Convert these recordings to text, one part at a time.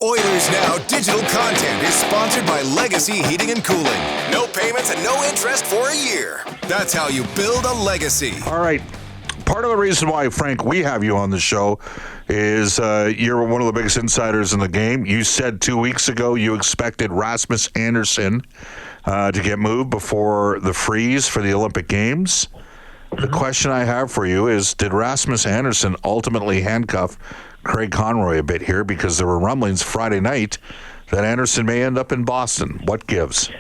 Oilers Now digital content is sponsored by Legacy Heating and Cooling. No payments and no interest for a year. That's how you build a legacy. All right. Part of the reason why, Frank, we have you on the show is you're one of the biggest insiders in the game. You said 2 weeks ago you expected Rasmus Andersson to get moved before the freeze for the Olympic Games. The question I have for you is, did Rasmus Andersson ultimately handcuff Craig Conroy a bit here? Because there were rumblings Friday night that Andersson may end up in Boston. What gives?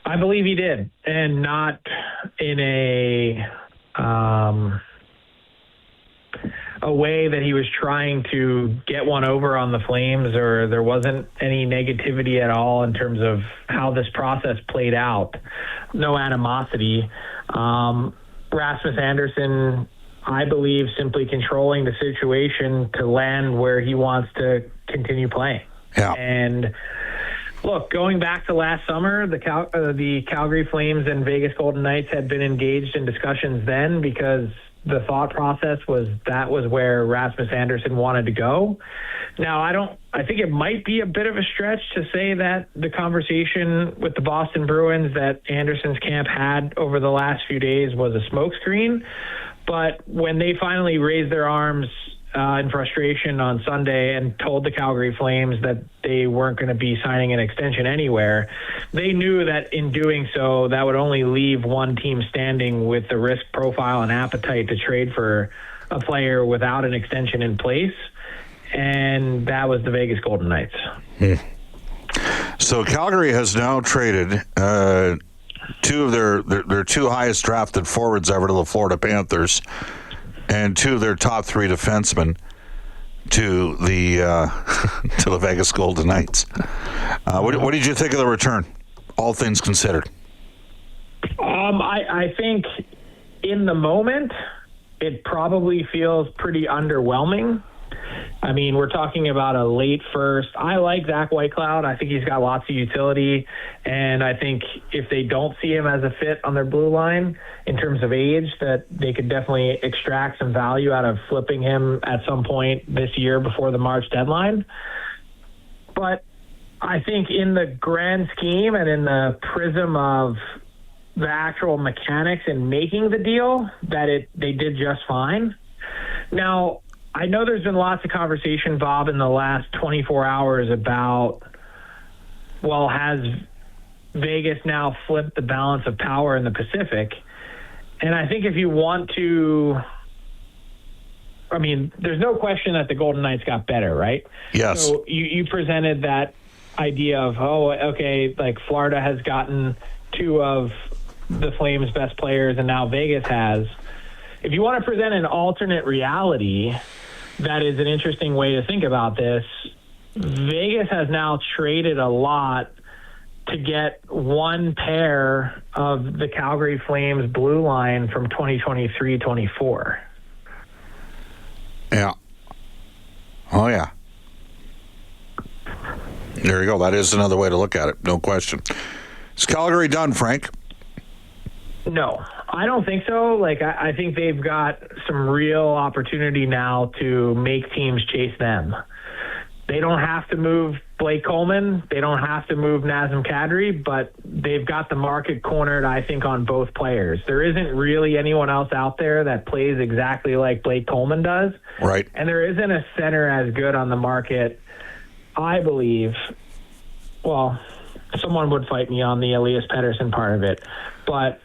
I believe he did, and not in a way that he was trying to get one over on the Flames, or there wasn't any negativity at all in terms of how this process played out. No animosity. Rasmus Andersson, I believe, simply controlling the situation to land where he wants to continue playing. Yeah. And look, going back to last summer, the Calgary Flames and Vegas Golden Knights had been engaged in discussions then because the thought process was that was where Rasmus Andersson wanted to go. Now, I think it might be a bit of a stretch to say that the conversation with the Boston Bruins that Andersson's camp had over the last few days was a smokescreen. But when they finally raised their arms in frustration on Sunday and told the Calgary Flames that they weren't going to be signing an extension anywhere, they knew that in doing so, that would only leave one team standing with the risk profile and appetite to trade for a player without an extension in place, and that was the Vegas Golden Knights. So Calgary has now traded two of their two highest drafted forwards ever to the Florida Panthers, and two of their top three defensemen to the to the Vegas Golden Knights. What did you think of the return, all things considered? I think in the moment, it probably feels pretty underwhelming. I mean, we're talking about a late first. I like Zach Whitecloud. I think he's got lots of utility. And I think if they don't see him as a fit on their blue line in terms of age, that they could definitely extract some value out of flipping him at some point this year before the March deadline. But I think in the grand scheme and in the prism of the actual mechanics in making the deal, that they did just fine. Now, I know there's been lots of conversation, Bob, in the last 24 hours about, well, has Vegas now flipped the balance of power in the Pacific? And I think if you want to, I mean, there's no question that the Golden Knights got better, right? Yes. So you presented that idea of, oh, okay, like Florida has gotten two of the Flames' best players, and now Vegas has. If you want to present an alternate reality, that is an interesting way to think about this. Vegas has now traded a lot to get one pair of the Calgary Flames blue line from 2023-24. Yeah. Oh, yeah. There you go. That is another way to look at it. No question. Is Calgary done, Frank? No, I don't think so. Like, I think they've got some real opportunity now to make teams chase them. They don't have to move Blake Coleman. They don't have to move Nazem Kadri, but they've got the market cornered, I think, on both players. There isn't really anyone else out there that plays exactly like Blake Coleman does. Right. And there isn't a center as good on the market, I believe. Well, someone would fight me on the Elias Pettersson part of it, but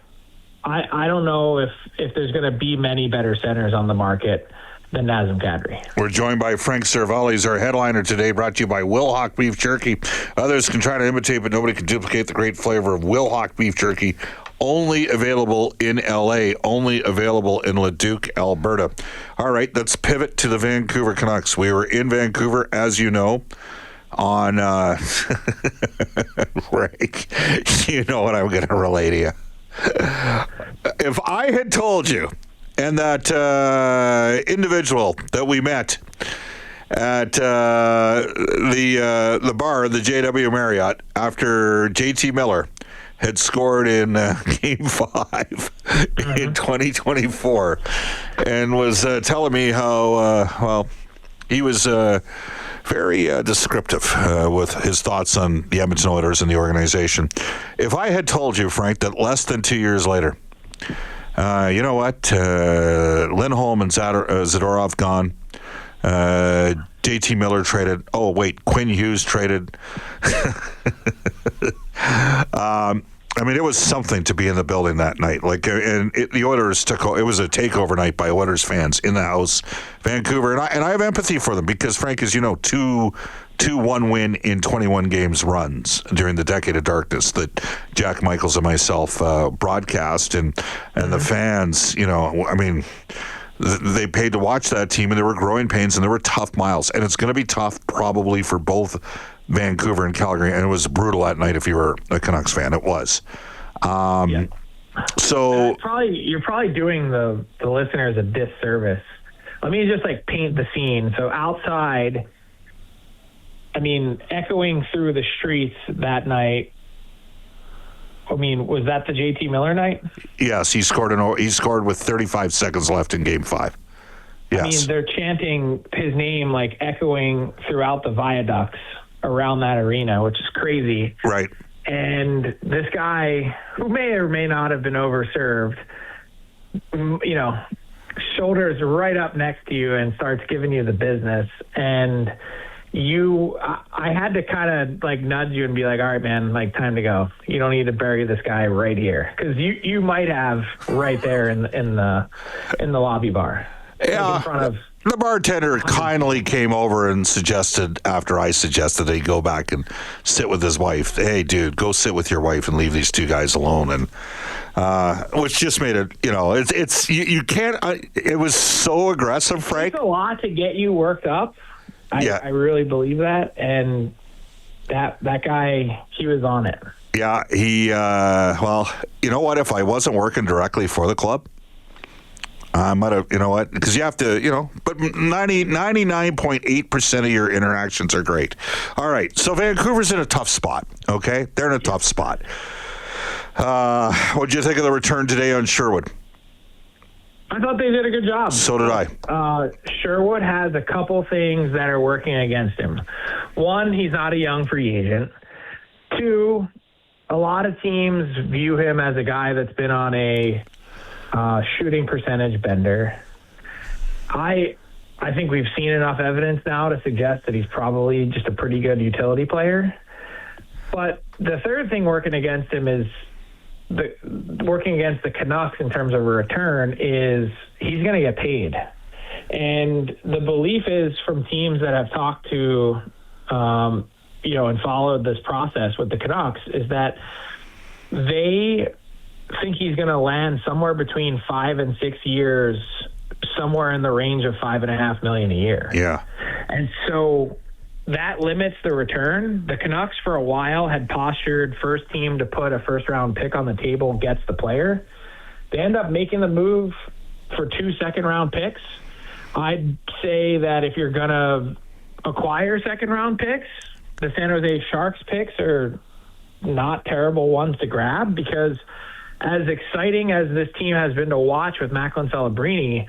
I don't know if there's going to be many better centers on the market than Nazem Kadri. We're joined by Frank Seravalli. He's our headliner today, brought to you by Wilhauk Beef Jerky. Others can try to imitate, but nobody can duplicate the great flavor of Wilhauk Beef Jerky. Only available in L.A., only available in Leduc, Alberta. All right, let's pivot to the Vancouver Canucks. We were in Vancouver, as you know, on Frank, you know what I'm going to relay to you. If I had told you, and that individual that we met at the bar, the JW Marriott, after JT Miller had scored in Game 5 in 2024, and was telling me how, he was very descriptive with his thoughts on the Edmonton Oilers and the organization. If I had told you, Frank, that less than 2 years later, you know what, Lindholm and Zadorov gone, JT Miller traded. Oh, wait, Quinn Hughes traded. I mean, it was something to be in the building that night. The Oilers it was a takeover night by Oilers fans in the house, Vancouver, and I have empathy for them because, Frank, as you know, two 1-win in 21 games runs during the decade of darkness that Jack Michaels and myself broadcast, and the fans, I mean, they paid to watch that team, and there were growing pains, and there were tough miles, and it's going to be tough probably for both Vancouver and Calgary, and it was brutal that night if you were a Canucks fan. It was. So you're probably doing the listeners a disservice. Let me just paint the scene. So outside, I mean, echoing through the streets that night. I mean, was that the JT Miller night? Yes, he scored with 35 seconds left in Game 5. Yes. I mean, they're chanting his name echoing throughout the viaducts around that arena, which is crazy. Right. And this guy, who may or may not have been overserved, shoulders right up next to you and starts giving you the business. And I had to kind of nudge you and be like, all right, man, time to go. You don't need to bury this guy right here. Because you might have right there in the lobby bar. Yeah. In front of... The bartender kindly came over and suggested, after I suggested, that he go back and sit with his wife. Hey, dude, go sit with your wife and leave these two guys alone. And which just made it, you can't. It was so aggressive, Frank. It's a lot to get you worked up. I really believe that, and that guy, he was on it. Yeah, he. Well, you know what? If I wasn't working directly for the club, I might have, because you have to, but 99.8% of your interactions are great. All right, so Vancouver's in a tough spot, okay? They're in a tough spot. What did you think of the return today on Sherwood? I thought they did a good job. So did I. Sherwood has a couple things that are working against him. One, he's not a young free agent. Two, a lot of teams view him as a guy that's been on a shooting percentage bender. I think we've seen enough evidence now to suggest that he's probably just a pretty good utility player. But the third thing working against him is working against the Canucks in terms of a return is he's going to get paid. And the belief is from teams that have talked to, and followed this process with the Canucks is that they think he's going to land somewhere between 5 and 6 years, somewhere in the range of $5.5 million a year. Yeah. And so that limits the return. The Canucks for a while had postured first team to put a first round pick on the table gets the player. They end up making the move for 2 second round picks. I'd say that if you're going to acquire second round picks, the San Jose Sharks picks are not terrible ones to grab, because as exciting as this team has been to watch with Macklin Celebrini,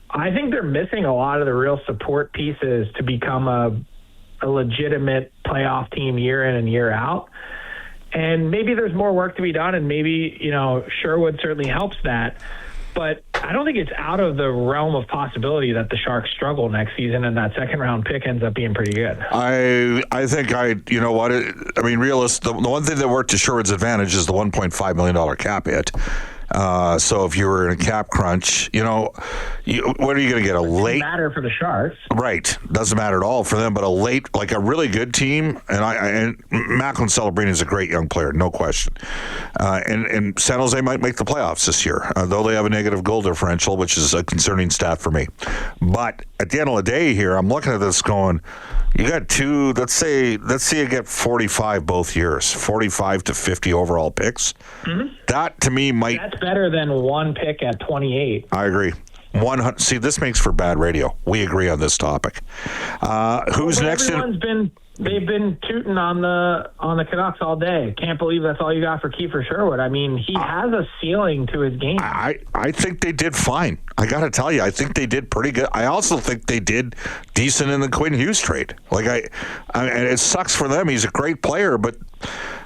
I think they're missing a lot of the real support pieces to become a legitimate playoff team year in and year out. And maybe there's more work to be done, and maybe, Sherwood certainly helps that. But I don't think it's out of the realm of possibility that the Sharks struggle next season and that second round pick ends up being pretty good. I think the one thing that worked to Sherwood's advantage is the $1.5 million cap hit. So if you were in a cap crunch, what are you going to get? A late? Doesn't matter for the Sharks. Right. Doesn't matter at all for them, but a late, a really good team. And Macklin Celebrini is a great young player, no question. And San Jose might make the playoffs this year, though they have a negative goal differential, which is a concerning stat for me. But at the end of the day here, I'm looking at this going, you got two, let's say you get 45 both years, 45 to 50 overall picks. Mm-hmm. That to me That's better than one pick at 28. I agree. 100. See, this makes for bad radio. We agree on this topic. Who's next? Everyone's been they've been tooting on the Canucks all day. Can't believe that's all you got for Kiefer Sherwood. I mean, he has a ceiling to his game. I think they did fine. I got to tell you, I think they did pretty good. I also think they did decent in the Quinn Hughes trade. Like and it sucks for them. He's a great player, but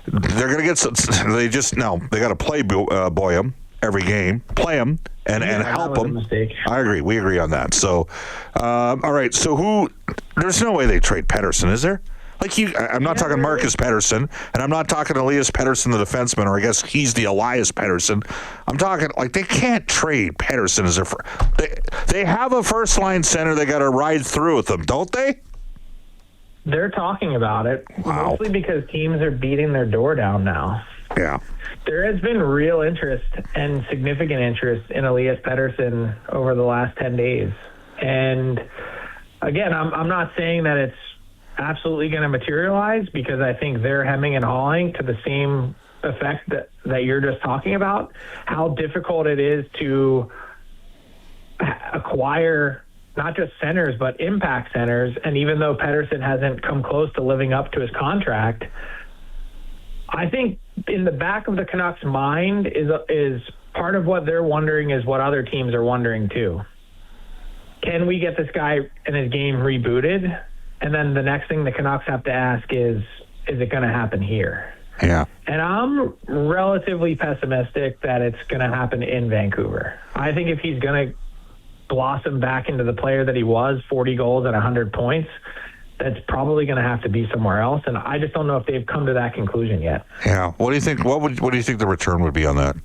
they're going to get some. They got to play Boyum every game, play him and help him. I agree. We agree on that. So, all right. So there's no way they trade Pettersson, is there? Like I'm not talking Marcus Pettersson, and I'm not talking Elias Pettersson, the defenseman, or I guess he's the Elias Pettersson. I'm talking like they can't trade Pettersson as they have a first line center they got to ride through with them, don't they? They're talking about it, mostly because teams are beating their door down now. Yeah. There has been real interest and significant interest in Elias Pettersson over the last 10 days. And again, I'm not saying that it's absolutely going to materialize, because I think they're hemming and hawing to the same effect that you're just talking about, how difficult it is to acquire not just centers, but impact centers. And even though Pettersson hasn't come close to living up to his contract, I think in the back of the Canucks' mind is part of what they're wondering is what other teams are wondering too. Can we get this guy and his game rebooted? And then the next thing the Canucks have to ask is it going to happen here? Yeah. And I'm relatively pessimistic that it's going to happen in Vancouver. I think if he's going to blossom back into the player that he was, 40 goals and 100 points, that's probably going to have to be somewhere else. And I just don't know if they've come to that conclusion yet. Yeah. What do you think? What do you think the return would be on that?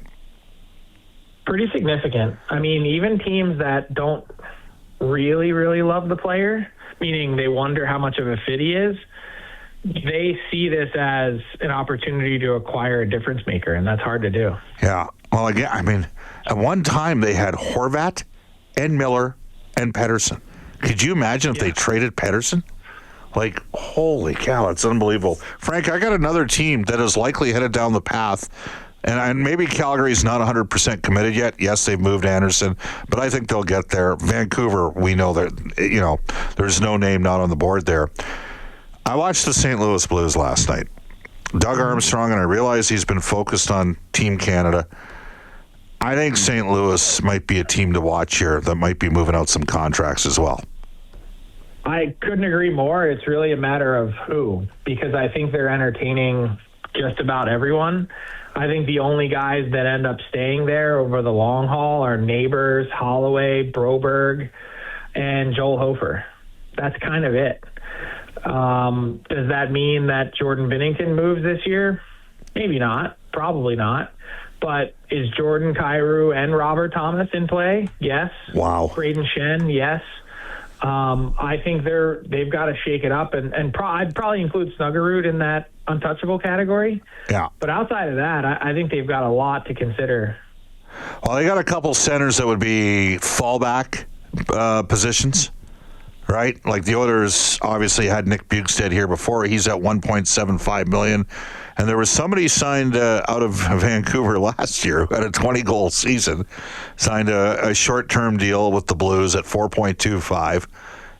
Pretty significant. I mean, even teams that don't really, really love the player, meaning they wonder how much of a fit he is, they see this as an opportunity to acquire a difference maker, and that's hard to do. Yeah. Well, again, I mean, at one time they had Horvat and Miller and Pettersson. Could you imagine if they traded Pettersson? Like, holy cow, it's unbelievable. Frank, I got another team that is likely headed down the path, and maybe Calgary's not 100% committed yet. Yes, they've moved Anderson, but I think they'll get there. Vancouver, we know that, there's no name not on the board there. I watched the St. Louis Blues last night. Doug Armstrong, and I realize he's been focused on Team Canada. I think St. Louis might be a team to watch here that might be moving out some contracts as well. I couldn't agree more. It's really a matter of who, because I think they're entertaining just about everyone. I think the only guys that end up staying there over the long haul are Neighbors, Holloway, Broberg, and Joel Hofer. That's kind of it. Does that mean that Jordan Binnington moves this year? Maybe not. Probably not. But is Jordan Kyrou and Robert Thomas in play? Yes. Wow. Braden Shen? Yes. I think they've got to shake it up, and I'd probably include Snuggerud in that untouchable category. Yeah. But outside of that, I think they've got a lot to consider. Well, they got a couple centers that would be fallback positions, right? Like the Oilers obviously had Nick Bjugstad here before. He's at $1.75 million. And there was somebody signed out of Vancouver last year who had a 20-goal season, signed a short-term deal with the Blues at $4.25.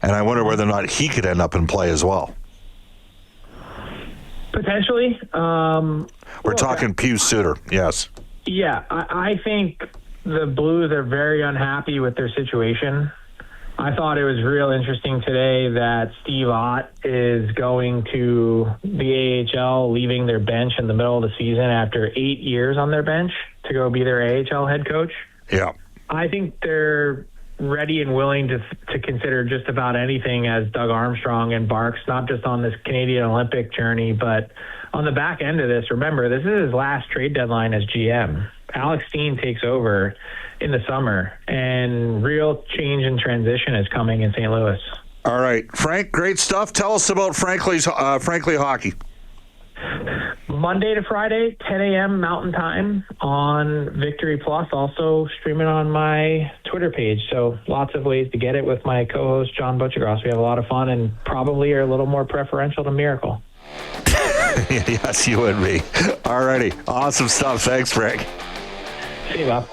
And I wonder whether or not he could end up in play as well. Potentially. We're talking Pius Suter, yes. Yeah, I think the Blues are very unhappy with their situation. I thought it was real interesting today that Steve Ott is going to the AHL, leaving their bench in the middle of the season after 8 years on their bench to go be their AHL head coach. Yeah. I think they're ready and willing to consider just about anything as Doug Armstrong embarks, not just on this Canadian Olympic journey, but on the back end of this. Remember, this is his last trade deadline as GM. Alex Steen takes over in the summer, and real change and transition is coming in St. Louis. All right, Frank, great stuff. Tell us about Frankly Hockey. Monday to Friday, 10 a.m. Mountain Time on Victory Plus, also streaming on my Twitter page. So lots of ways to get it with my co-host, John Butchergross. We have a lot of fun and probably are a little more preferential to Miracle. Yes, you and me. All righty. Awesome stuff. Thanks, Frank. See you, Bob.